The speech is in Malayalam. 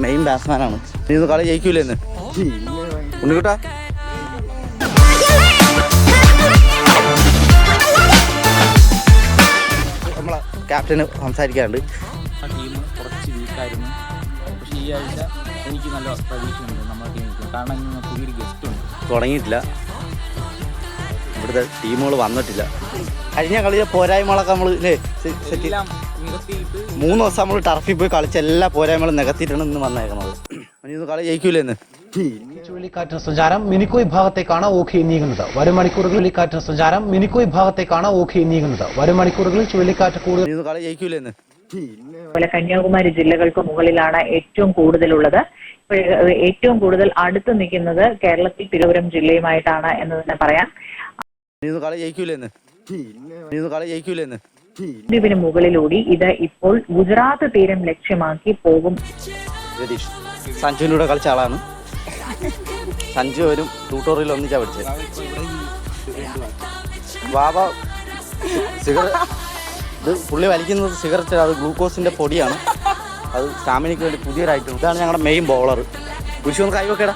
മെയിൻ ബാറ്റ്സ്മാനാണ്. നീ കളി ജയിക്കൂലെന്ന് ഉണ്ണിക്കുട്ടാ? നമ്മളെ ക്യാപ്റ്റന് സംസാരിക്കാറുണ്ട്. ആ ടീം കുറച്ച് വീക്കായിരുന്നു, പക്ഷേ ഈ ആഴ്ച എനിക്ക് നല്ല പ്രതീക്ഷയുണ്ട് നമ്മുടെ ടീമിൽ. കാരണം ഇന്ന് പുതിയൊരു ഗസ്റ്റ് ഉണ്ട്. തുടങ്ങിയിട്ടില്ല, ഇവിടുത്തെ ടീമുകൾ വന്നിട്ടില്ല. കഴിഞ്ഞ കളിയിലെ പോരായ്മകളൊക്കെ നമ്മൾ എല്ലാം നികത്തിയിട്ട് 3 ദിവസം നമ്മൾ ടർഫിൽ പോയി കളിച്ച എല്ലാ പോരായ്മകളും നികത്തിയിട്ടാണ് ഇന്ന് വന്നേക്കുന്നത്. ഇന്ന് കളി ജയിക്കൂലെന്ന്? ചുഴലിക്കാറ്റിന് സഞ്ചാരം മിനിക്കോ വിഭാഗത്തേക്കാണ് ഓഖി നീങ്ങുന്നത്. വരും മണിക്കൂറുകളിൽ ചുഴലിക്കാറ്റിന് സഞ്ചാരം മിനിക്കോ വിഭാഗത്തേക്കാണ് ഓഖി നീങ്ങുന്നത്. വരും മണിക്കൂറുകളിൽ ചുഴലിക്കാറ്റ് കൂടുതൽ. ഇന്ന് കളി ജയിക്കൂലെന്ന്? കന്യാകുമാരി ജില്ലകൾക്ക് മുകളിലാണ് ഏറ്റവും കൂടുതലുള്ളത്. ഏറ്റവും കൂടുതൽ അടുത്ത് നിൽക്കുന്നത് കേരളത്തിൽ തിരുവനന്തപുരം ജില്ലയുമായിട്ടാണ് എന്ന് തന്നെ പറയാം. ഇന്ന് കളി ജയിക്കൂലെന്ന്? ഇന്ന് കളി ജയിക്കൂലെന്ന്? ദ്വീപിന് മുകളിലൂടെ ഇത് ഇപ്പോൾ ഗുജറാത്ത് തീരം ലക്ഷ്യമാക്കി പോകും. രതീഷ് സഞ്ജുവിൻ്റെ കൂടെ കളിച്ച ആളാണ്. സഞ്ജു വരും ട്യൂട്ടോറിയൽ ഒന്നിച്ചാ പഠിച്ചത്. ബാബ ഇത് പുള്ളി വലിക്കുന്നത് സിഗരറ്റ്, അത് ഗ്ലൂക്കോസിന്റെ പൊടിയാണ്. അത് സ്റ്റാമിനയ്ക്ക് വേണ്ടി പുതിയൊരു ഐറ്റം. ഇതാണ് ഞങ്ങളുടെ മെയിൻ ബോളർ. കുരിശ് ഒന്ന് കൈവക്കേടാ.